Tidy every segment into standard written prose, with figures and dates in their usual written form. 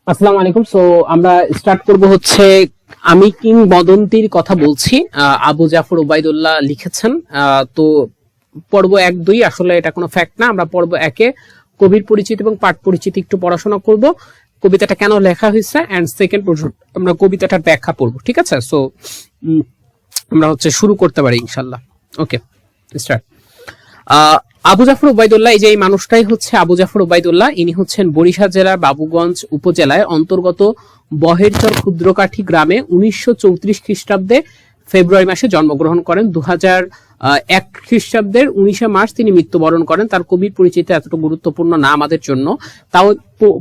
আসসালামু আলাইকুম। সো আমরা স্টার্ট করব হচ্ছে আমি কিংবদন্তির কথা বলছি। আবু জাফর ওবায়দুল্লাহ লিখেছেন। তো পর্ব 1-2 আসলে এটা কোনো ফ্যাক্ট না। আমরা পর্ব 1-এ কবির পরিচিতি এবং পাঠ পরিচিতি একটু পড়াশোনা করব, কবিতাটা কেন লেখা হয়েছে, এন্ড সেকেন্ড আমরা কবিতাটার ব্যাখ্যা পড়ব। ঠিক আছে, সো আমরা হচ্ছে শুরু করতে পারি ইনশাল্লাহ। ওকে, স্টার্ট। আবু জাফর ওবায়দুল্লাহ, এই যে এই মানুষটাই হচ্ছে আবু জাফর ওবায়দুল্লাহ। ইনি হচ্ছেন বরিশাল জেলার বাবুগঞ্জ উপজেলায় অন্তর্গত বহেরচর ক্ষুদ্রকাঠি গ্রামে 1934 খ্রিস্টাব্দে ফেব্রুয়ারি মাসে জন্মগ্রহণ করেন। 2001 খ্রিস্টাব্দের 19 মার্চ তিনি মৃত্যুবরণ করেন। তার কবির পরিচিতি এতটা গুরুত্বপূর্ণ না আমাদের জন্য, তাও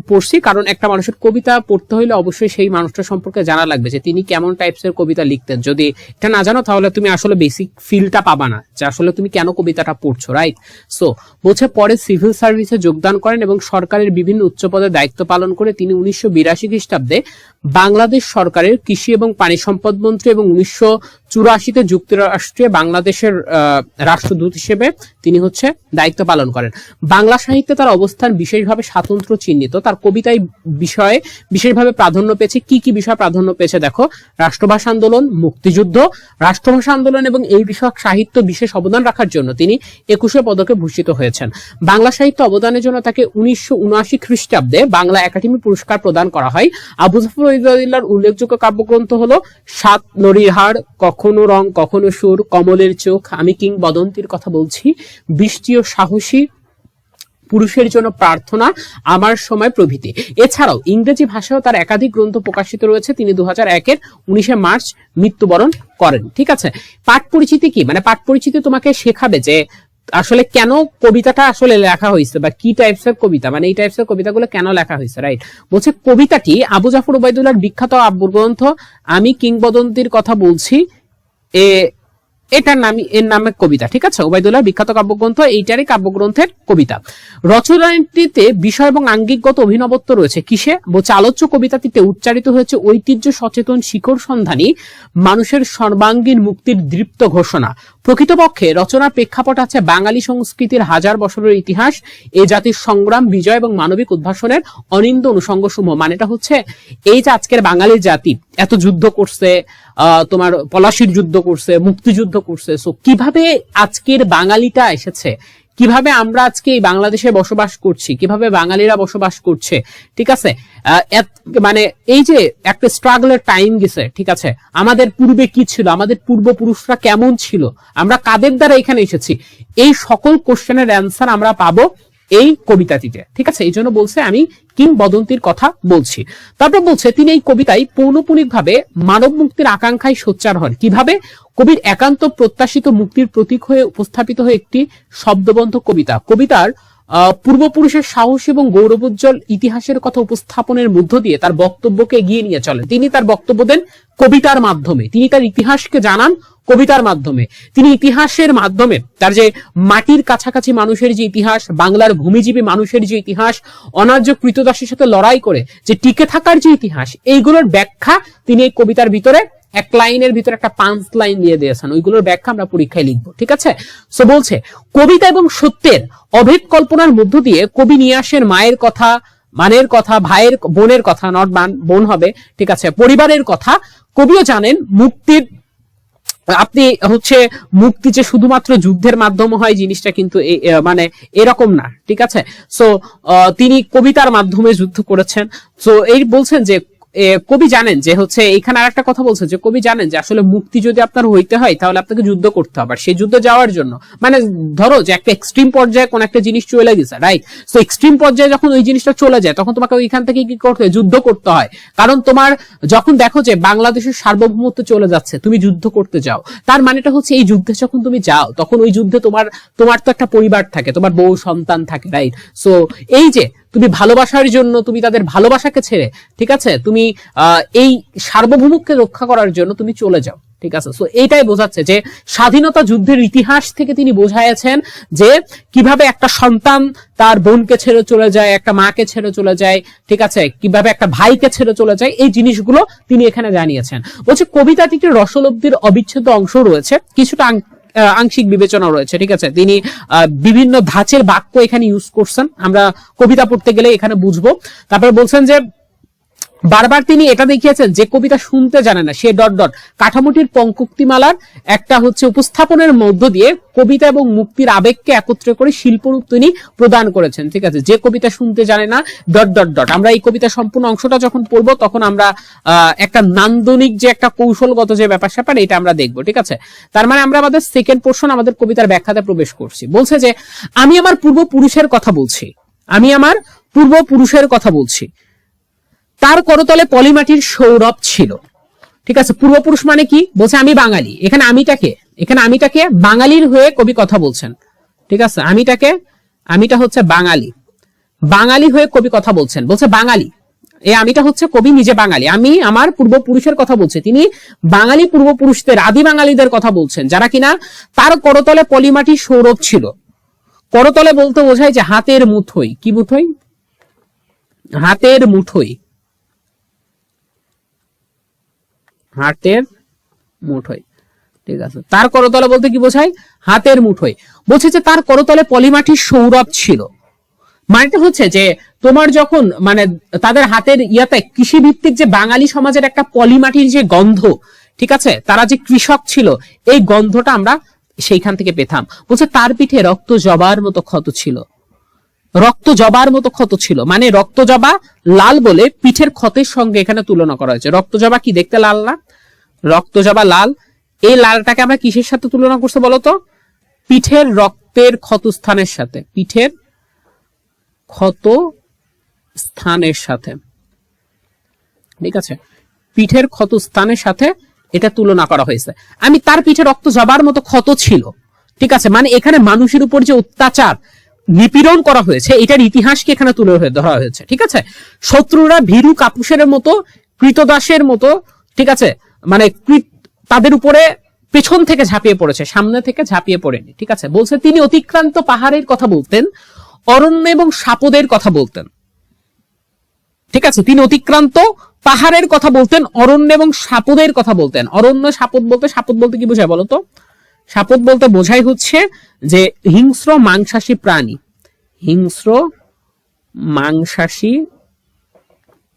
পড়ছি কারণ একটা মানুষের কবিতা পড়তে হলে অবশ্যই সেই মানুষটা সম্পর্কে জানা লাগবে যে তিনি কেমন টাইপসের কবিতা লিখতেন। যদি এটা না জানো তাহলে তুমি আসলে বেসিক ফিলটা পাবা না যে আসলে তুমি কেন কবিতাটা পড়ছো, রাইট? সো বলছে পরে সিভিল সার্ভিসে যোগদান করেন এবং সরকারের বিভিন্ন উচ্চ পদে দায়িত্ব পালন করে তিনি 1982 খ্রিস্টাব্দে বাংলাদেশ সরকারের কৃষি এবং পানি সম্পদ মন্ত্রী এবং 1984-তে যুক্তরাষ্ট্রে বাংলাদেশের রাষ্ট্রদূত হিসেবে তিনি হচ্ছে দায়িত্ব পালন করেন। বাংলা সাহিত্যে তার অবস্থান বিশেষভাবে স্বাতন্ত্র্য চিহ্নিত। তার কবিতায় বিষয়ে বিশেষভাবে প্রাধান্য পেয়েছে। কি কি বিষয় প্রাধান্য পেয়েছে দেখো: রাষ্ট্রভাষা আন্দোলন, মুক্তিযুদ্ধ, রাষ্ট্রভাষা আন্দোলন এবং এই বিষয়ক সাহিত্য বিশেষ অবদান রাখার জন্য তিনি 21 পদকে ভূষিত হয়েছেন। বাংলা সাহিত্য অবদানের জন্য তাকে 1979 খ্রিস্টাব্দে বাংলা একাডেমি পুরস্কার প্রদান করা হয়। আবু জাফর ওবায়দুল্লাহর উল্লেখযোগ্য কাব্যগ্রন্থ হলো সাত নড়ির হাড়, কখনো রং কখনো সুর, কমলের চোখ, আমি কিংবদন্তির কথা বলছি, বৃষ্টি ও সাহসী, পুরুষের জন্য প্রার্থনা, আমার সময় প্রভৃতি। এছাড়াও ইংরেজি ভাষায়ও তার একাধিক গ্রন্থ প্রকাশিত রয়েছে। তিনি 2001-এর 19 মার্চ মৃত্যুবরণ করেন। ঠিক আছে, পাঠ পরিচিতি কি? মানে পাঠ পরিচিতি তোমাকে শেখাবে যে আসলে কেন কবিতাটা আসলে লেখা হয়েছে বা কি টাইপসের কবিতা, মানে এই টাইপসের কবিতাগুলো কেন লেখা হয়েছে, রাইট? বলছে কবিতাটি আবু জাফর ওবায়দুল্লাহর বিখ্যাত গ্রন্থ আমি কিংবদন্তির কথা বলছি এটার এর নামে কবিতা। ঠিক আছে, ওবায়দুল্লাহর বিখ্যাত কাব্যগ্রন্থ, এইটারই কাব্যগ্রন্থের কবিতা। রচনাটিতে বিষয় এবং আঙ্গিকগত অভিনবত্ব রয়েছে। কিসে? বলছে আলোচ্য কবিতাটিতে উচ্চারিত হয়েছে ঐতিহ্য সচেতন শিখর সন্ধানী মানুষের সর্বাঙ্গীন মুক্তির দৃপ্ত ঘোষণা। প্রকৃতপক্ষে রচনার প্রেক্ষাপট আছে বাঙালি সংস্কৃতির হাজার বছরের ইতিহাস, এ জাতির সংগ্রাম, বিজয় এবং মানবিক উদ্ভাসনের অনিন্দ অনুষঙ্গ সমূহ। মানেটা হচ্ছে এই যে আজকের বাঙালির জাতি এত যুদ্ধ করছে, তোমার পলাশির যুদ্ধ করছে, মুক্তিযুদ্ধ করছে, সো কিভাবে আজকের বাঙালিটা এসেছে, কিভাবে আমরা আজকে এই বাংলাদেশে বসবাস করছি, কিভাবে বাঙালিরা বসবাস করছে। ঠিক আছে, মানে এই যে একটা স্ট্রাগলের টাইম গেছে। ঠিক আছে, আমাদের পূর্বে কি ছিল, আমাদের পূর্বপুরুষরা কেমন ছিল, আমরা কাদের দ্বারা এখানে এসেছি, এই সকল কোশ্চেনের অ্যান্সার আমরা পাবো এই কবিতাটিতে। ঠিক আছে, এই জন্য বলছে আমি কিংবদন্তির কথা বলছি। তারপর বলছে তিনি এই কবিতায় পৌনপুনিকভাবে মানব মুক্তির আকাঙ্ক্ষায় সোচ্চার হন। কিভাবে? কবির একান্ত প্রত্যাশিত মুক্তির প্রতীক হয়ে উপস্থাপিত হয়ে একটি শব্দবন্ধ কবিতা। কবিতার পূর্বপুরুষের সাহস এবং গৌরবোজ্জ্বল ইতিহাসের কথা উপস্থাপনের মধ্য দিয়ে তার বক্তব্যকে এগিয়ে নিয়ে চলেন। তিনি তার বক্তব্য দেন কবিতার মাধ্যমে, তিনি তার ইতিহাসকে জানান কবিতার মাধ্যমে। তিনি ইতিহাসের মাধ্যমে তার যে মাটির কাছাকাছি মানুষের যে ইতিহাস, বাংলার ভূমিজীবী মানুষের যে ইতিহাস, অনার্য কৃতদাসের সাথে লড়াই করে যে টিকে থাকার যে ইতিহাস, এইগুলোর ব্যাখ্যা তিনি এই কবিতার ভিতরে এক লাইনের ভিতরে একটা 5 লাইন দিয়ে দিয়েছেন। ওইগুলোর ব্যাখ্যা আমরা পরীক্ষায় লিখবো। ঠিক আছে, সো বলছে কবিতা এবং সত্যের অভেদ কল্পনার মধ্য দিয়ে কবি নিয়ে আসেন মায়ের কথা, মানের কথা, ভাইয়ের বোনের কথা, নট বোন হবে, ঠিক আছে, পরিবারের কথা। কবিও জানেন মুক্তির, আপনি হচ্ছে মুক্তি যে শুধুমাত্র যুদ্ধের মাধ্যমে হয় জিনিসটা কিন্তু মানে এরকম না। ঠিক আছে, সো তিনি কবিতার মাধ্যমে যুদ্ধ করেছেন। সো এই বলছেন যে কবি জানেন যে হচ্ছে এখানে আরেকটা কথা বলছে যে কবি জানেন যে আসলে মুক্তি যদি আপনার হইতে হয় তাহলে আপনাকে যুদ্ধ করতে হবে। আর সেই যুদ্ধ যাওয়ার জন্য মানে ধরো যে একটা এক্সট্রিম পর্যায়ে কোন একটা জিনিস চলে গেছে, রাইট? সো এক্সট্রিম পর্যায়ে যখন ওই জিনিসটা চলে যায় তখন তোমাকে ওইখান থেকে কি করতে হয়? যুদ্ধ করতে হয়। কারণ তোমার যখন দেখো যে বাংলাদেশের সার্বভৌমত্ব চলে যাচ্ছে, তুমি যুদ্ধ করতে যাও, তার মানেটা হচ্ছে এই যুদ্ধে যখন তুমি যাও তখন ওই যুদ্ধে তোমার তো একটা পরিবার থাকে, তোমার বউ সন্তান থাকে, রাইট? সো এই যে তুমি ভালোবাসার জন্য তুমি তাদের ভালোবাসাকে ছেড়ে, ঠিক আছে, তুমি এই সার্বভৌমত্বকে রক্ষা করার জন্য তুমি চলে যাও। ঠিক আছে, সো এইটাই বোঝাচ্ছে যে স্বাধীনতা যুদ্ধের ইতিহাস থেকে তিনি বোঝাইছেন যে কিভাবে একটা সন্তান তার বোনকে ছেড়ে চলে যায়, একটা মাকে ছেড়ে চলে যায়, ঠিক আছে, কিভাবে একটা ভাইকে ছেড়ে চলে যায়, এই জিনিসগুলো তিনি এখানে জানিয়েছেন। বলছে কবিতাটিতে রসলব্ধির অবিচ্ছেদ্য অংশ রয়েছে, কিছুটা আংশিক বিবেচনা রয়েছে। ঠিক আছে, তিনি বিভিন্ন ধাঁচের বাক্য এখানে ইউজ করছেন, আমরা কবিতা পড়তে গেলে এখানে বুঝবো। তারপরে বলছেন যে বারবার তিনি এটা দেখিয়েছেন যে কবিতা শুনতে জানে না সে ডট ডট কাঠামোটির পঙ্কোক্তিমালার একটা হচ্ছে উপস্থাপনের মধ্য দিয়ে কবিতা এবং মুক্তির আবেগকে একত্রে করে শিল্পরূপ তিনি প্রদান করেছেন। ঠিক আছে, যে কবিতা শুনতে জানে না ডট ডট ডট। আমরা এই কবিতা সম্পূর্ণ অংশটা যখন পড়বো তখন আমরা একটা নান্দনিক যে একটা কৌশলগত যে ব্যাপার স্যাপার এটা আমরা দেখবো। ঠিক আছে, তার মানে আমরা আমাদের সেকেন্ড পোর্শন আমাদের কবিতার ব্যাখ্যাতে প্রবেশ করছি। বলছে যে আমি আমার পূর্বপুরুষের কথা বলছি, আমি আমার পূর্বপুরুষের কথা বলছি, তার করতলে পলিমাটির সৌরভ ছিল। ঠিক আছে, পূর্বপুরুষ মানে কি বলছে? আমি বাঙালি। এখানে আমিটাকে বাঙালির হয়ে কবি কথা বলছেন। ঠিক আছে, আমিটা হচ্ছে বাঙালি হয়ে কবি কথা বলছেন। বলছে বাঙালি, এই আমিটা হচ্ছে কবি নিজে বাঙালি। আমি আমার পূর্বপুরুষের কথা বলছি, তিনি বাঙালি পূর্বপুরুষদের আদি বাঙালিদের কথা বলছেন যারা কিনা তার করতলে পলিমাটির সৌরভ ছিল। করতলে বলতে বোঝায় যে হাতের মুঠোয়। কি মুঠোয়? হাতের মুঠোয়, হাতের মুঠোয়। ঠিক আছে, তার করতলে বলতে কি বোঝায়? হাতের মুঠোয়। বলছে যে তার করতলে পলিমাটির সৌরভ ছিল, মানেটা হচ্ছে যে তোমার যখন মানে তাদের হাতের ইয়াতে কৃষিভিত্তিক যে বাঙালি সমাজের একটা পলিমাটির যে গন্ধ, ঠিক আছে, তারা যে কৃষক ছিল এই গন্ধটা আমরা সেইখান থেকে পেতাম। বলছে তার পিঠে রক্ত জবার মতো ক্ষত ছিল। রক্ত জবার মতো ক্ষত ছিল মানে রক্ত জবা লাল বলে পিঠের ক্ষতের সঙ্গে এখানে তুলনা করা হয়েছে। রক্ত জবা কি দেখতে লাল না? রক্ত জবা লাল, এই লালটাকে আমরা কিসের সাথে তুলনা করছে বলতো? পিঠের রক্তের ক্ষত স্থানের সাথে, পিঠের ক্ষত স্থানের সাথে। ঠিক আছে, পিঠের ক্ষত স্থানের সাথে এটা তুলনা করা হয়েছে। আমি তার পিঠে রক্ত জবার মতো ক্ষত ছিল। ঠিক আছে, মানে এখানে মানুষের উপর যে অত্যাচার নিপীড়ন করা হয়েছে এটার ইতিহাসকে এখানে তুলে ধরা হয়েছে। ঠিক আছে, শত্রুরা ভীরু কাপুসের মতো, কৃতদাসের মতো, ঠিক আছে, মানে তাদের উপরে পেছন থেকে ঝাঁপিয়ে পড়েছে, সামনে থেকে ঝাঁপিয়ে পড়েনি। ঠিক আছে, বলছে তিনি অতিক্রান্ত পাহাড়ের কথা বলতেন, অরণ্য এবং সাপদের কথা বলতেন। ঠিক আছে, তিনি অতিক্রান্ত পাহাড়ের কথা বলতেন, অরণ্য এবং সাপদের কথা বলতেন। অরণ্য সাপদ বলতে কি বোঝায় বলতো? সাপদ বলতে বোঝাই হচ্ছে যে হিংস্র মাংসাশী প্রাণী, হিংস্র মাংসাশী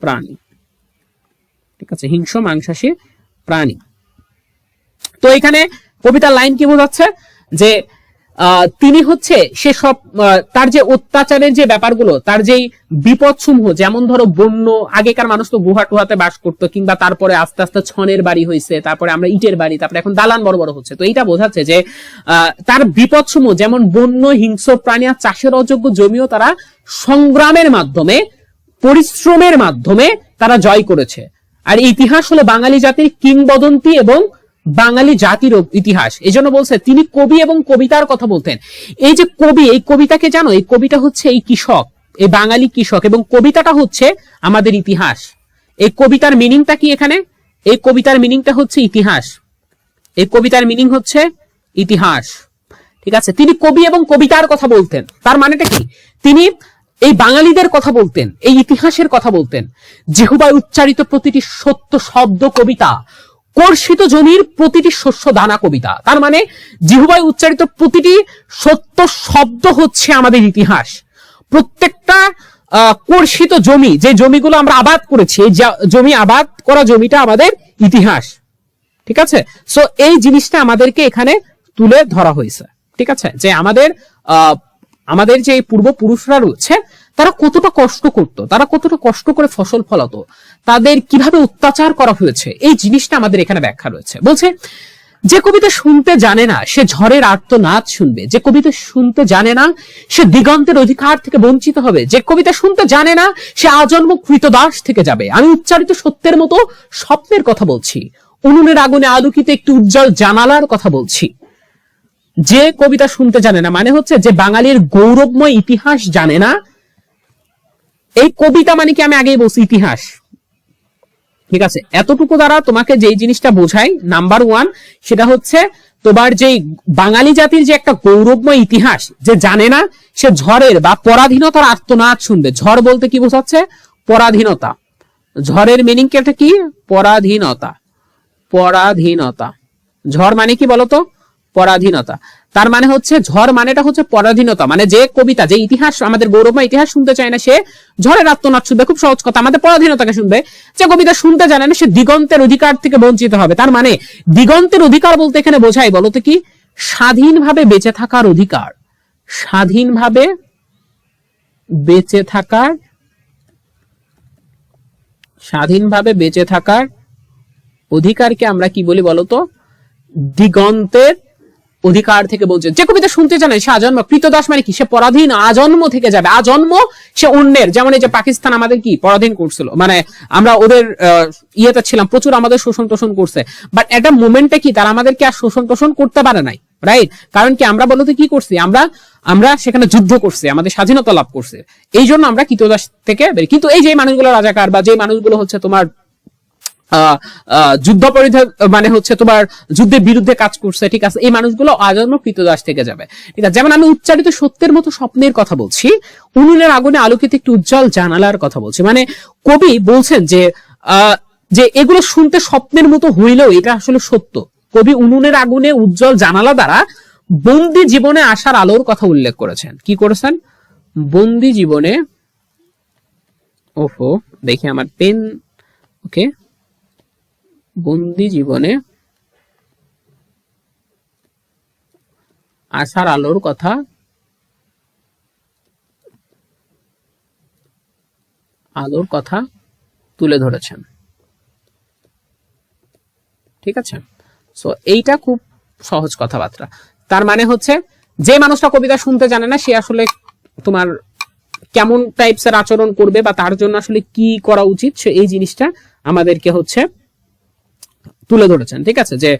প্রাণী। ঠিক আছে, হিংস্র মাংসাশী প্রাণী। তো এখানে কবিতার লাইন কি বোঝাচ্ছে? যে তিনি হচ্ছে সে সব তার যে অত্যাচারের যে ব্যাপারগুলো, তার যেই বিপদ সমূহ, যেমন ধরো বন্য, আগেকার মানুষ তো গুহা টুহাতে বাস করতো, কিংবা তারপরে আস্তে আস্তে ছনের বাড়ি হয়েছে, তারপরে আমরা ইটের বাড়ি, তারপরে এখন দালান বড় বড় হচ্ছে। তো এইটা বোঝাচ্ছে যে তার বিপদ সমূহ যেমন বন্য, হিংস্র প্রাণী আর চাষের অযোগ্য জমিও তারা সংগ্রামের মাধ্যমে, পরিশ্রমের মাধ্যমে তারা জয় করেছে। আর ইতিহাস হলো বাঙালি জাতির কিংবদন্তি এবং বাঙালি জাতির ইতিহাস। এই জন্য বলছে তিনি কবি এবং কবিতার কথা বলতেন। এই যে কবি, এই কবিতাকে জানো, এই কবিতা হচ্ছে এই কৃষক, এই বাঙালি কৃষক, এবং কবিতাটা হচ্ছে আমাদের ইতিহাস। এই কবিতার মিনিংটা কি এখানে? এই কবিতার মিনিংটা হচ্ছে ইতিহাস। এই কবিতার মিনিং হচ্ছে ইতিহাস। ঠিক আছে, তিনি কবি এবং কবিতার কথা বলতেন, তার মানেটা কি? তিনি এই বাঙালিদের কথা বলতেন, এই ইতিহাসের কথা বলতেন। জিহ্বায় উচ্চারিত প্রতিটি সত্য শব্দ কবিতা, কর্ষিত জমির প্রতিটি শস্য দানা কবিতা। তার মানে জিহ্বায় উচ্চারিত প্রতিটি সত্য শব্দ হচ্ছে আমাদের ইতিহাস। প্রত্যেকটা কর্ষিত জমি, যে জমিগুলো আমরা আবাদ করেছি, এই জমি আবাদ করা জমিটা আমাদের ইতিহাস। ঠিক আছে, সো এই জিনিসটা আমাদেরকে এখানে তুলে ধরা হয়েছে। ঠিক আছে, যে আমাদের যে পূর্বপুরুষরা রয়েছে তারা কতটা কষ্ট করত, তারা কতটা কষ্ট করে ফসল ফলাতো, তাদের কিভাবে অত্যাচার করা হয়েছে, এই জিনিসটা আমাদের এখানে ব্যাখ্যা রয়েছে। বলছে যে কবিতা শুনতে জানে না সে ঝড়ের আর্তনাদ শুনবে, যে কবিতা শুনতে জানে না সে দিগন্তের অধিকার থেকে বঞ্চিত হবে, যে কবিতা শুনতে জানে না সে আজন্ম কৃতদাস থেকে যাবে। আমি উচ্চারিত সত্যের মতো স্বপ্নের কথা বলছি, উনুনের আগুনে আলোকিত একটি উজ্জ্বল জানালার কথা বলছি। যে কবিতা শুনতে জানে না মানে হচ্ছে যে বাঙালির গৌরবময় ইতিহাস জানে না। এই কবিতা মানে কি আমি আগেই বলছি ইতিহাস। ঠিক আছে, এতটুকু দ্বারা তোমাকে যেই জিনিসটা বোঝাই, নাম্বার 1 সেটা হচ্ছে তোমার যে বাঙালি জাতির যে একটা গৌরবময় ইতিহাস যে জানে না সে ঝড়ের বা পরাধীনতার আর্তনাদ শুনবে। ঝড় বলতে কি বোঝাচ্ছে? পরাধীনতা। ঝড়ের মিনিং কি? পরাধীনতা। পরাধীনতা। ঝড় মানে কি বলতো? পরাধীনতা। তার মানে হচ্ছে ঝড় মানেটা হচ্ছে পরাধীনতা, মানে যে কবিতা, যে ইতিহাস, আমাদের গৌরবময় ইতিহাস শুনতে চায় না সে ঝড়ের আত্মনাদ শুনবে। খুব সহজ কথা, আমাদের পরাধীনতাকে শুনবে। যে কবিতা শুনতে জানে না সে দিগন্তের অধিকার থেকে বঞ্চিত হবে। তার মানে দিগন্তের অধিকার বলতে এখানে বোঝাই বলতো কি? স্বাধীনভাবে বেঁচে থাকার অধিকার। স্বাধীনভাবে বেঁচে থাকার, স্বাধীনভাবে বেঁচে থাকার অধিকারকে আমরা কি বলি বলতো? দিগন্তের অধিকার থেকে বলছে। যে কবিতা শুনতে জানে সে আজন্ম কৃতদাস, মানে কি? সে পরাধীন আজন্ম থেকে যাবে। আজন্ম সে অন্যের, যেমন এই যে পাকিস্তান আমাদের কি পরাধীন করছিল, মানে আমরা ওদের ইয়েতে ছিলাম, প্রচুর আমাদের শোষণ টোষণ করছে, বাট একটা মোমেন্টে কি তারা আমাদেরকে আর শোষণ টোষণ করতে পারে নাই, রাইট? কারণ কি আমরা বলতে কি করছি? আমরা সেখানে যুদ্ধ করছি, আমাদের স্বাধীনতা লাভ করছে, এই জন্য আমরা কৃতদাস থেকে বের। কিন্তু এই যে মানুষগুলো রাজাকার বা যে মানুষগুলো হচ্ছে তোমার যুদ্ধ পরিধেয়, মানে হচ্ছে তোমার যুদ্ধের বিরুদ্ধে কাজ করছে, ঠিক আছে, এই মানুষগুলো আজন্ম কৃতদাস থেকে যাবে, ঠিক আছে। যেমন আমি উচ্চারিত সত্যের মতো স্বপ্নের কথা বলছি, উনুনের আগুনে আলোকিত একটি উজ্জ্বল জানালার কথা বলছি। মানে কবি বলছেন যে যে এগুলো শুনতে স্বপ্নের মতো হইলেও এটা আসলে সত্য। কবি উনুনের আগুনে উজ্জ্বল জানালা দ্বারা বন্দি জীবনে আসার আলোর কথা উল্লেখ করেছেন। কি করেছেন? বন্দি জীবনে, ওহো দেখি আমার পেন, ওকে, বন্দি জীবনে আশার আলোর কথা তুলে ধরেছেন, ঠিক আছে। সো এইটা খুব সহজ কথাবার্তা। তার মানে হচ্ছে যে মানুষটা কবিতা শুনতে জানে না সে আসলে তোমার কেমন টাইপসের আচরণ করবে বা তার জন্য আসলে কি করা উচিত, সে এই জিনিসটা আমাদেরকে হচ্ছে তুলে ধরেছেন, ঠিক আছে। যে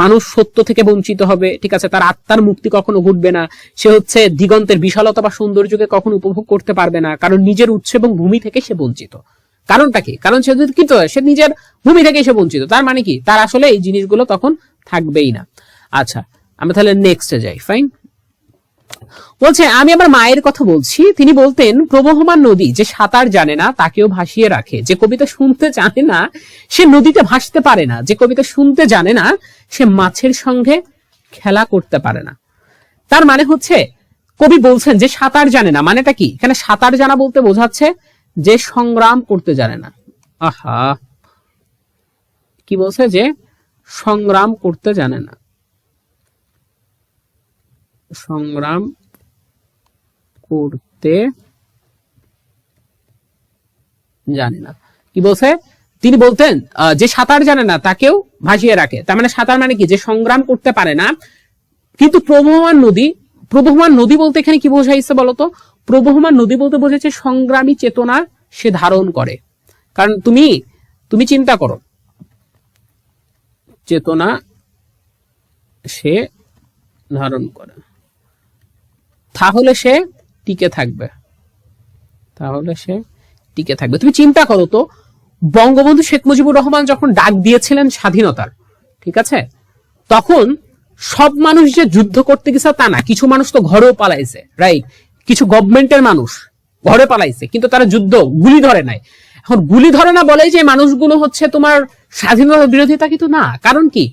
মানুষ সত্য থেকে বঞ্চিত হবে, ঠিক আছে, তার আত্মার মুক্তি কখনো ঘটবে না, সে হচ্ছে দিগন্তের বিশালতা বা সৌন্দর্যকে কখনো উপভোগ করতে পারবে না, কারণ নিজের উৎস এবং ভূমি থেকে সে বঞ্চিত। কারণটা কি? কারণ সে যদি কিন্তু সে নিজের ভূমি থেকে সে বঞ্চিত, তার মানে কি তার আসলে এই জিনিসগুলো তখন থাকবেই না। আচ্ছা আমরা তাহলে নেক্সটে যাই। ফাইন, বলছে আমি আমার মায়ের কথা বলছি, তিনি বলতেন প্রবহমান নদী যে সাঁতার জানে না তাকেও ভাসিয়ে রাখে, যে কবিতা শুনতে জানে না সে নদীতে ভাসতে পারে না, যে কবিতা শুনতে জানে না সে মাছের সঙ্গে খেলা করতে পারে না। তার মানে হচ্ছে কবি বলছেন যে সাঁতার জানে না, মানেটা কি? এখানে সাঁতার জানা বলতে বোঝাচ্ছে যে সংগ্রাম করতে জানে না। আহা, কি বলছে? যে সংগ্রাম করতে জানে না, সংগ্রাম করতে জানে না। কি বলছে? তিনি বলতেন যে সাঁতার জানে না তাকেও ভাসিয়ে রাখে। তার মানে সাঁতার মানে কি? যে সংগ্রাম করতে পারে না। কিন্তু প্রবহমান নদী বলতে এখানে কি বোঝাইছে বলতো? প্রবহমান নদী বলতে বোঝাচ্ছে সংগ্রামী চেতনা সে ধারণ করে। কারণ তুমি চিন্তা করো, চেতনা সে ধারণ করে, তাহলে সে টিকে থাকবে, তুমি চিন্তা করো তো, বঙ্গবন্ধু শেখ মুজিবুর রহমান যখন ডাক দিয়েছিলেন স্বাধীনতার, ঠিক আছে, তখন সব মানুষ যে যুদ্ধ করতে গেছে তা না, কিছু মানুষ তো ঘরেও পালাইছে, রাইট? কিছু গভর্নমেন্টের মানুষ ঘরে পালাইছে, কিন্তু তারা যুদ্ধ গুলি ধরে নাই। এখন গুলি ধরে না বলেই যে মানুষগুলো হচ্ছে তোমার স্বাধীনতা বিরোধিতা, কিন্তু না। কারণ কি?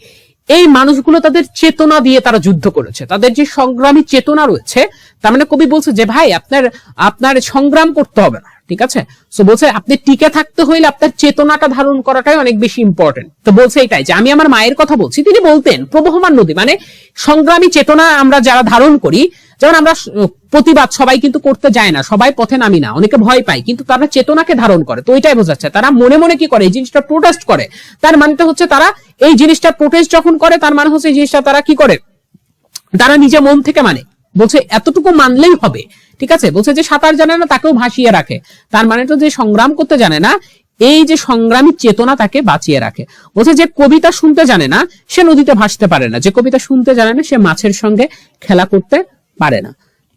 এই মানুষগুলো তাদের চেতনা দিয়ে তারা যুদ্ধ করেছে, তাদের যে সংগ্রামী চেতনা রয়েছে। তার মানে কবি বলছে যে ভাই আপনার সংগ্রাম করতে হবে না, ঠিক আছে। সো বলছে আপনি টিকে থাকতে হইলে আপনার চেতনাটা ধারণ করাটাই অনেক বেশি ইম্পর্টেন্ট। তো বলছে এটাই যে আমি আমার মায়ের কথা বলছি, তিনি বলতেন প্রবহমান নদী মানে সংগ্রামী চেতনা আমরা যারা ধারণ করি, যেমন আমরা প্রতিবাদ সবাই কিন্তু করতে যায় না, সবাই পথে নামি না, অনেকে ভয় পায়, কিন্তু তারা চেতনাকে ধারণ করে। তো ওইটাই বোঝাচ্ছে তারা মনে মনে কি করে, এই জিনিসটা প্রোটেস্ট করে। তার মানেটা হচ্ছে তারা এই জিনিসটা প্রোটেস্ট যখন করে তার মানে হচ্ছে এই জিনিসটা তারা কি করে, তারা নিজে মন থেকে মানে। বলছে এতটুকু মানলেই হবে, ঠিক আছে। বলছে যে সাঁতার জানে না তাকেও ভাসিয়ে রাখে, তার মানে তো যে সংগ্রাম করতে জানে না, এই যে সংগ্রামী চেতনা তাকে বাঁচিয়ে রাখে। বলছে যে কবিতা শুনতে জানে না সে নদীতে ভাসতে পারে না, যে কবিতা শুনতে জানে না সে মাছের সঙ্গে খেলা করতে পারে না।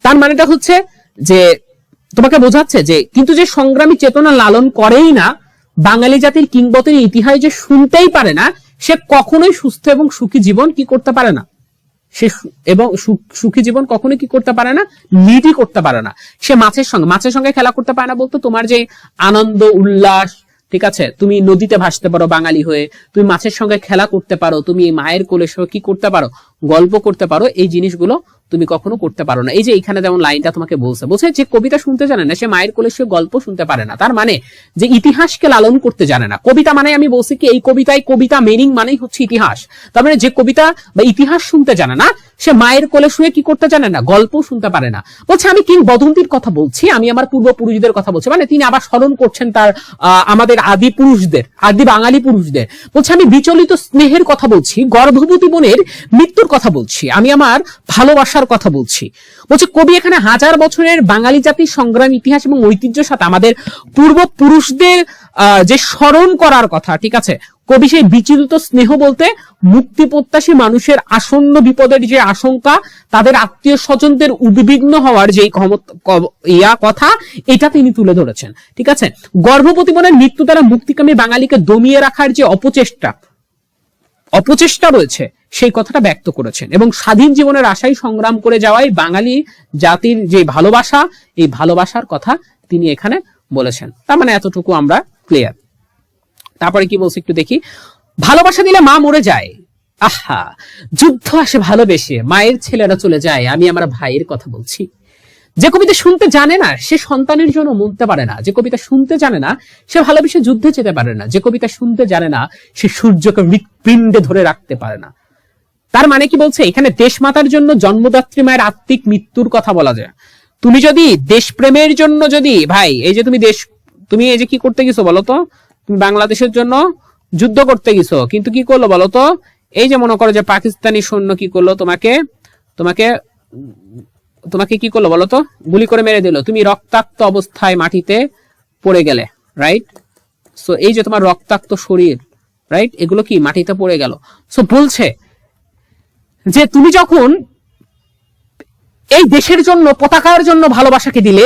তার মানেটা হচ্ছে যে তোমাকে বোঝাচ্ছে যে কিন্তু যে সংগ্রামী চেতনা লালন করেই না, বাঙালি জাতির কিংবদন্তি ইতিহাস যে শুনতেই পারে না, সে কখনোই সুস্থ এবং সুখী জীবন কি করতে পারে না, সে এবং সুখী জীবন কখনোই কি করতে পারে না, লিডই করতে পারে না। সে মাছের সঙ্গে খেলা করতে পারে না বলতে তোমার যে আনন্দ উল্লাস, ঠিক আছে, তুমি নদীতে ভাসতে পারো বাঙালি হয়ে, তুমি মাছের সঙ্গে খেলা করতে পারো, তুমি মায়ের কোলে সঙ্গে কি করতে পারো, গল্প করতে পারো, এই জিনিসগুলো তুমি কখনো করতে পারো না। এই যে এখানে যেমন লাইনটা তোমাকে বলছে যে কবিতা শুনতে জানে না সে মায়ের কোলে সে গল্প শুনতে পারে না। তার মানে যে ইতিহাসকে লালন করতে জানে না। কবিতা মানে আমি বলছি কি এই কবিতায় কবিতা মিনিং মানেই হচ্ছে ইতিহাস। তার মানে যে কবিতা বা ইতিহাস শুনতে জানে না সে মায়ের কোলে শুয়ে কি করতে জানে না, গল্প শুনতে পারে না। বলছে আমি কিংবদন্তির কথা বলছি, আমি আমার পূর্বপুরুষদের কথা বলছি। মানে তিনি আবার স্মরণ করছেন তার আমাদের আদি পুরুষদের, আদি বাঙালি পুরুষদের। বলছে আমি বিচলিত স্নেহের কথা বলছি, গর্ভবতী বোনের মৃত্যুর কথা বলছি, আমি আমার ভালোবাসার কথা বলছি। বলছে কবি এখানে হাজার বছরের বাঙালি জাতির সংগ্রাম, ইতিহাস এবং ঐতিহ্যের সাথে আমাদের পূর্বপুরুষদের যে স্মরণ করার কথা, ঠিক আছে, কবি সেই বিচলিত স্নেহ বলতে মুক্তি প্রত্যাশী মানুষের আসন্ন বিপদের যে আশঙ্কা, তাদের আত্মীয় স্বজনদের উদ্বিগ্ন হওয়ার যে কথা, এটা তিনি তুলে ধরেছেন। ঠিক আছে, গর্ভবতী বোনের মৃত্যু দ্বারা মুক্তিকামী বাঙালিকে দমিয়ে রাখার যে অপচেষ্টা রয়েছে সেই কথাটা ব্যক্ত করেছেন এবং স্বাধীন জীবনের আশায় সংগ্রাম করে যাওয়াই বাঙালি জাতির যে ভালোবাসা, এই ভালোবাসার কথা তিনি এখানে বলেছেন। তার মানে এতটুকু আমরা ক্লিয়ার। তারপরে কি বলছে একটু দেখি। ভালোবাসা দিলে মা মরে যায়, আহা যুদ্ধ আসে ভালোবেসে, মায়ের ছেলেরা চলে যায়, আমি আমার ভাইয়ের কথা বলছি। যে কবিতা শুনতে জানে না সে সন্তানের জন্য মরতে পারে না, যে কবিতা শুনতে জানে না সে ভালোবেসে যুদ্ধে যেতে পারে না, যে কবিতা শুনতে জানে না সে সূর্যকে হৃৎপিণ্ডে ধরে রাখতে পারে না। তার মানে কি বলছে এখানে দেশমাতার জন্য জন্মদাত্রী মায়ের আত্মিক মৃত্যুর কথা বলা যায়। তুমি যদি দেশপ্রেমের জন্য যদি ভাই এই যে তুমি এই যে কি করতে গেছো বলতো, তুমি বাংলাদেশের জন্য যুদ্ধ করতে গেছো, কিন্তু কি করলো বলতো, এই যে মনে করো যে পাকিস্তানি সৈন্য কি করলো, তোমাকে কি করলো বলতো, গুলি করে মেরে দিল, তুমি রক্তাক্ত অবস্থায় মাটিতে পড়ে গেলে, রাইট? সো এই যে তোমার রক্তাক্ত শরীর, রাইট, এগুলো কি মাটিতে পড়ে গেল। সো বলছে যে তুমি যখন এই দেশের জন্য, পতাকার জন্য ভালোবাসাকে দিলে,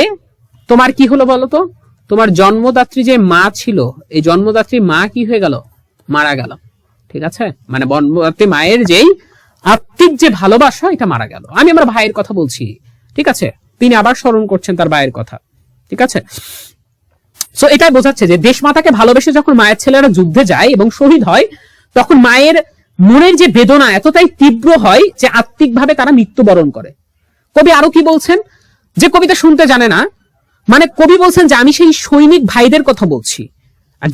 তোমার কি হলো বলতো, তোমার জন্মদাত্রী যে মা ছিল, এই জন্মদাত্রী মা কি হয়ে গেল, মারা গেল। ঠিক আছে, মানে জন্মদাত্রী মায়ের যেই আত্মিক যে ভালোবাসা, এটা মারা গেল। আমি আমার ভাইয়ের কথা বলছি, ঠিক আছে, তিনি আবার স্মরণ করছেন তার ভাইয়ের কথা। ঠিক আছে, সো এটাই বোঝাচ্ছে যে দেশমাতাকে ভালোবেসে যখন মায়ের ছেলেরা যুদ্ধে যায় এবং শহীদ হয়, তখন মায়ের মনের যে বেদনা এতটাই তীব্র হয় যে আত্মিকভাবে তারা মৃত্যুবরণ করে। কবি আরো কি বলছেন, যে কবিতা শুনতে জানে না, মানে কবি বলছেন যে আমি সেই সৈনিক ভাইদের কথা বলছি। আর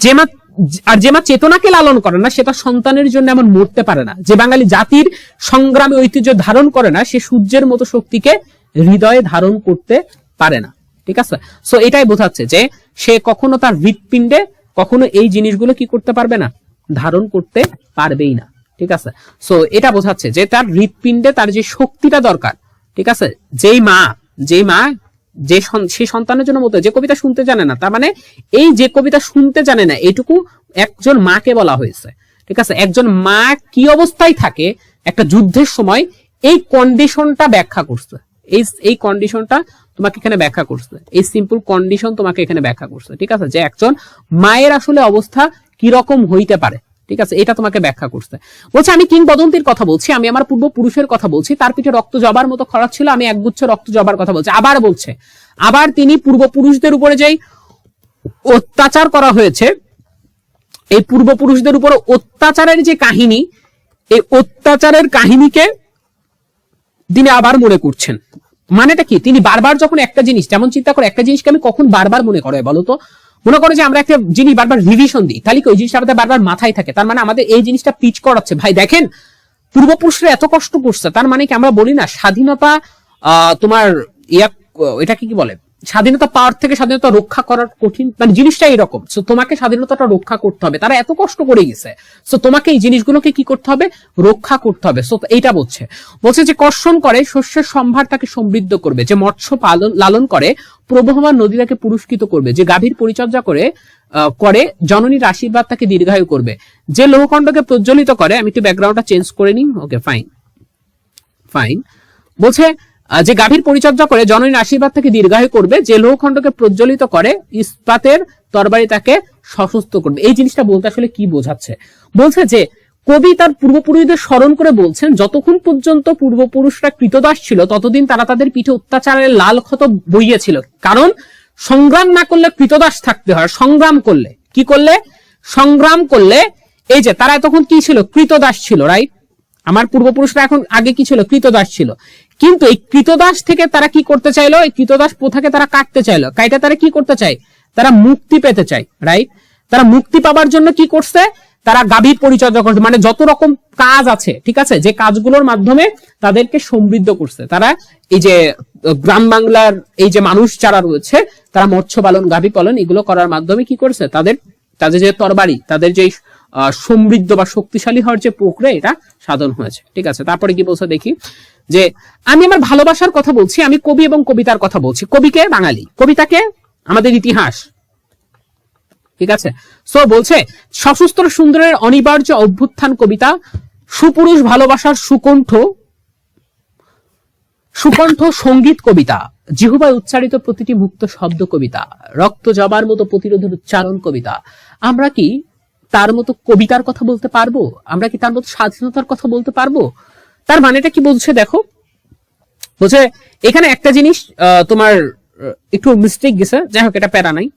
যে মা চেতনাকে লালন করে না সে তার সন্তানের জন্য এমন মরতে পারে না। যে বাঙালি জাতির সংগ্রামী ঐতিহ্য ধারণ করে না সে সূর্যের মতো শক্তিকে হৃদয়ে ধারণ করতে পারে না। ঠিক আছে, সো এটাই বোঝাচ্ছে যে সে কখনো তার হৃৎপিণ্ডে কখনো এই জিনিসগুলো কি করতে পারবে না, ধারণ করতে পারবেই না। ঠিক আছে, সো এটা বোঝাচ্ছে যে তার হৃৎপিণ্ডে তার যে শক্তিটা দরকার, ঠিক আছে, যেই মা যে সেই সন্তানের জন্য মতো, যে কবিতা শুনতে জানে না, তার মানে এই যে কবিতা শুনতে জানে না এইটুকু একজন মাকে বলা হয়েছে। ঠিক আছে, একজন মা কি অবস্থায় থাকে একটা যুদ্ধের সময়, এই কন্ডিশনটা ব্যাখ্যা করছে, এই কন্ডিশনটা তোমাকে এখানে ব্যাখ্যা করছে, এই সিম্পল কন্ডিশন তোমাকে এখানে ব্যাখ্যা করছে। ঠিক আছে, যে একজন মায়ের আসলে অবস্থা কিরকম হইতে পারে। ঠিক আছে, এটা তোমাকে ব্যাখ্যা করছে। বলছে আমি কিংবদন্তির কথা বলছি, আমি আমার পূর্বপুরুষের কথা বলছি, তার পিঠে রক্ত জবার মতো খরচ ছিল, আমি একগুচ্ছ রক্ত জবার কথা বলছি। আবার বলছে, আবার তিনি পূর্বপুরুষদের উপরে যেই অত্যাচার করা হয়েছে, এই পূর্বপুরুষদের উপর অত্যাচারের যে কাহিনী, এই অত্যাচারের কাহিনীকে তিনি আবার মনে করছেন। মানেটা কি, তিনি বারবার যখন একটা জিনিস, যেমন চিন্তা করে একটা জিনিসকে আমি কখন বারবার মনে করে বলতো, মনে করে যে আমরা একটা জিনিস বারবার রিভিশন দিই, তাহলে কি ওই জিনিসটা আমাদের বারবার মাথায় থাকে। তার মানে আমাদের এই জিনিসটা পিচ করাচ্ছে, ভাই দেখেন পূর্বপুরুষরা এত কষ্ট করছে, তার মানে কি আমরা বলি না স্বাধীনতা তোমার এটাকে কি বলে, স্বাধীনতা পাওয়ার থেকে স্বাধীনতা রক্ষা করার কঠিন, মানে জিনিসটা এরকম। সো তোমাকে স্বাধীনতাটা রক্ষা করতে হবে, তারা এত কষ্ট করে গেছে, সো তোমাকে এই জিনিসগুলোকে কি করতে হবে, রক্ষা করতে হবে। সো এইটা বলছে যে কর্ষণ করে শস্যের সম্ভার তাকে সমৃদ্ধ করবে, যে মৎস্য লালন করে প্রবহমান নদী তাকে পুরস্কৃত করবে, যে গাভীর পরিচর্যা করে জননীর আশীর্বাদ তাকে দীর্ঘায়ু করবে, যে লৌহখণ্ডকে প্রজ্বলিত করে, আমি একটু ব্যাকগ্রাউন্ডটা চেঞ্জ করে নিই, ওকে ফাইন। বলছে যে গাভীর পরিচর্যা করে জননীর আশীর্বাদ তাকে দীর্ঘায়ু করবে, যে লৌহখণ্ডকে প্রজ্বলিত করে ইস্পাতের তরবারি তাকে সশস্ত্র করবে। এই জিনিসটা বলতে আসলে কি বোঝাচ্ছে, বলছে যে কবি তার পূর্বপুরুষদের স্মরণ করে বলছেন যতক্ষণ পর্যন্ত পূর্বপুরুষরা কৃতদাস ছিল ততদিন তারা তাদের পিঠে অত্যাচারের লাল ক্ষত বইয়েছিল, কারণ সংগ্রাম না করলে কৃতদাস থাকতে হয়, সংগ্রাম করলে কি করলে? সংগ্রাম করলে। এই যে তারা তখন কি ছিল? কৃতদাস ছিল, রাইট? আমার পূর্বপুরুষরা এখন আগে কি ছিল? কৃতদাস ছিল। কিন্তু এই কৃতদাস থেকে তারা কি করতে চাইলো? এই কৃতদাস প্রথাকে তারা কাটতে চাইলো। কাইটা তারা কি করতে চায়? তারা মুক্তি পেতে চায়, রাইট? তারা মুক্তি পাবার জন্য কি করছে? তারা গাভীর পরিচর্যা করছে, মানে যত রকম কাজ আছে, ঠিক আছে, যে কাজগুলোর মাধ্যমে তাদেরকে সমৃদ্ধ করছে। তারা এই যে গ্রাম বাংলার এই যে মানুষ যারা রয়েছে, তারা মৎস্য পালন, গাভী পালন এগুলো করার মাধ্যমে কি করছে? তাদের যে তরবারি, তাদের যে সমৃদ্ধ বা শক্তিশালী হওয়ার যে প্রক্রিয়া, এটা সাধন হয়েছে, ঠিক আছে। তারপরে কি বলছে দেখি, যে আমি আমার ভালোবাসার কথা বলছি, আমি কবি এবং কবিতার কথা বলছি। কবিকে বাঙালি, কবিতাকে আমাদের ইতিহাস, ঠিক আছে। সো বলছে সশস্ত্র সুন্দরের অনিবার্য অভ্যুত্থান কবিতা, সুপুরুষ ভালোবাসার সুকণ্ঠ সঙ্গীত কবিতা, জিহুবায় উচ্চারিত প্রতিটি মুক্ত শব্দ কবিতা, রক্ত জবার মতো প্রতিরোধের উচ্চারণ কবিতা। আমরা কি তার মতো কবিতার কথা বলতে পারবো? আমরা কি তার মতো স্বাধীনতার কথা বলতে পারবো? তার মানেটা কি বলছে দেখো, বলছে এখানে একটা জিনিস তোমার একটু মিস্টেক গেছে, যাই হোক এটা প্যারা নাই।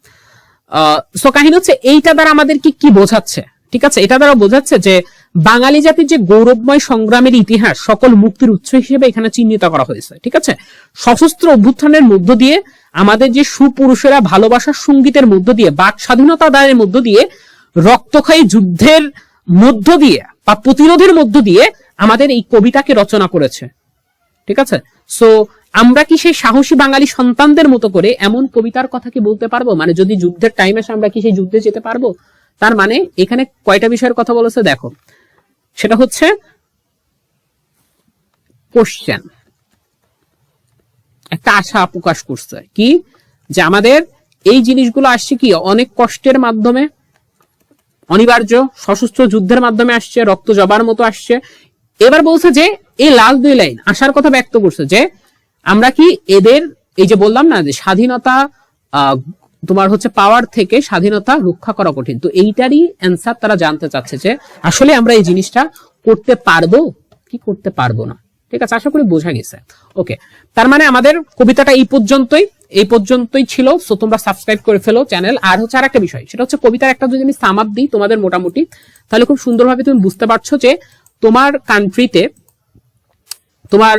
সো কাহিনী হচ্ছে এইটা দ্বারা আমাদের কি বোঝাচ্ছে, ঠিক আছে, এটা দ্বারা বোঝাচ্ছে যে বাঙালি জাতির যে গৌরবময় সংগ্রামের ইতিহাস সকল মুক্তির উৎস হিসেবে এখানে চিহ্নিত করা হয়েছে, ঠিক আছে। সশস্ত্র অভ্যুত্থানের মধ্য দিয়ে আমাদের যে সুপুরুষেরা ভালোবাসার সঙ্গীতের মধ্য দিয়ে, বাক স্বাধীনতা দায়ের মধ্য দিয়ে, রক্তক্ষয়ী যুদ্ধের মধ্য দিয়ে বা প্রতিরোধের মধ্য দিয়ে আমাদের এই কবিতাকে রচনা করেছে, ঠিক আছে। সো আমরা কি সেই সাহসী বাঙালি সন্তানদের মতো করে এমন কবিতার কথা কি বলতে পারবো? মানে যদি যুদ্ধের টাইম আসে আমরা কি সেই যুদ্ধে যেতে পারবো? তার মানে এখানে কয়টা বিষয়ের কথা বলেছে দেখো, সেটা হচ্ছে কোশ্চেন, একটা আশা প্রকাশ করছে কি, যে আমাদের এই জিনিসগুলো আসছে কি অনেক কষ্টের মাধ্যমে, অনিবার্য সশস্ত্র যুদ্ধের মাধ্যমে আসছে, রক্ত জবার মতো আসছে। এবার বলছে যে এই লাস্ট দুই লাইন আশার কথা ব্যক্ত করছে যে আমরা কি এদের, এই যে বললাম না যে স্বাধীনতা তোমার হচ্ছে পাওয়ার থেকে স্বাধীনতা রক্ষা করা কঠিন, তো এইটারই অ্যান্সার তারা জানতে চাচ্ছে যে আসলে আমরা এই জিনিসটা করতে পারবো কি করতে পারবো না, ঠিক আছে। আশা করি বোঝা গেছে। ওকে, তার মানে আমাদের কবিতাটা এই পর্যন্তই ছিল। সো তোমরা সাবস্ক্রাইব করে ফেলো চ্যানেল। আর হচ্ছে আর একটা বিষয়, সেটা হচ্ছে কবিতার একটা যদি আমি সাম আপ দিই তোমাদের মোটামুটি, তাহলে খুব সুন্দরভাবে তুমি বুঝতে পারছো যে তোমার কান্ট্রিতে তোমার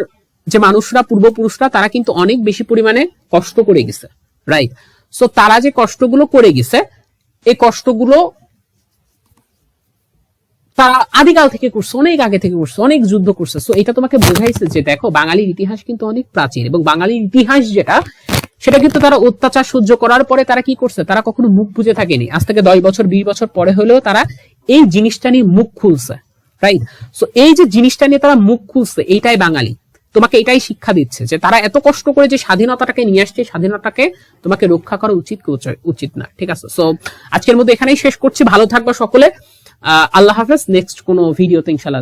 যে মানুষরা, পূর্বপুরুষরা, তারা কিন্তু অনেক বেশি পরিমাণে কষ্ট করে গেছে, রাইট। সো তারা যে কষ্টগুলো করে গেছে, এই কষ্টগুলো তারা আদিকাল থেকে করছে, অনেক আগে থেকে করছে, অনেক যুদ্ধ করছে। সো এটা তোমাকে বোঝাইছে যে দেখো বাঙালির ইতিহাস কিন্তু অনেক প্রাচীন, এবং বাঙালির ইতিহাস যেটা, সেটা কিন্তু তারা অত্যাচার সহ্য করার পরে তারা কি করছে, তারা কখনো মুখ বুজে থাকেনি। আজ থেকে 10 বছর 20 বছর পরে হলেও তারা এই জিনিসটা নিয়ে মুখ খুলছে, রাইট। সো এই যে জিনিসটা নিয়ে তারা মুখ খুলছে, এইটাই বাঙালি। তোমাকে এটাই শিক্ষা দিচ্ছে যে তারা এত কষ্ট করে যে স্বাধীনতাটাকে নিয়ে আসছে, স্বাধীনতাকে তোমাকে রক্ষা করা উচিত না, ঠিক আছে। সো আজকের মধ্যে এখানেই শেষ করছি। ভালো থাকবে সকলে। আল্লাহ হাফেজ। নেক্সট কোনো ভিডিওতে ইনশাআল্লাহ।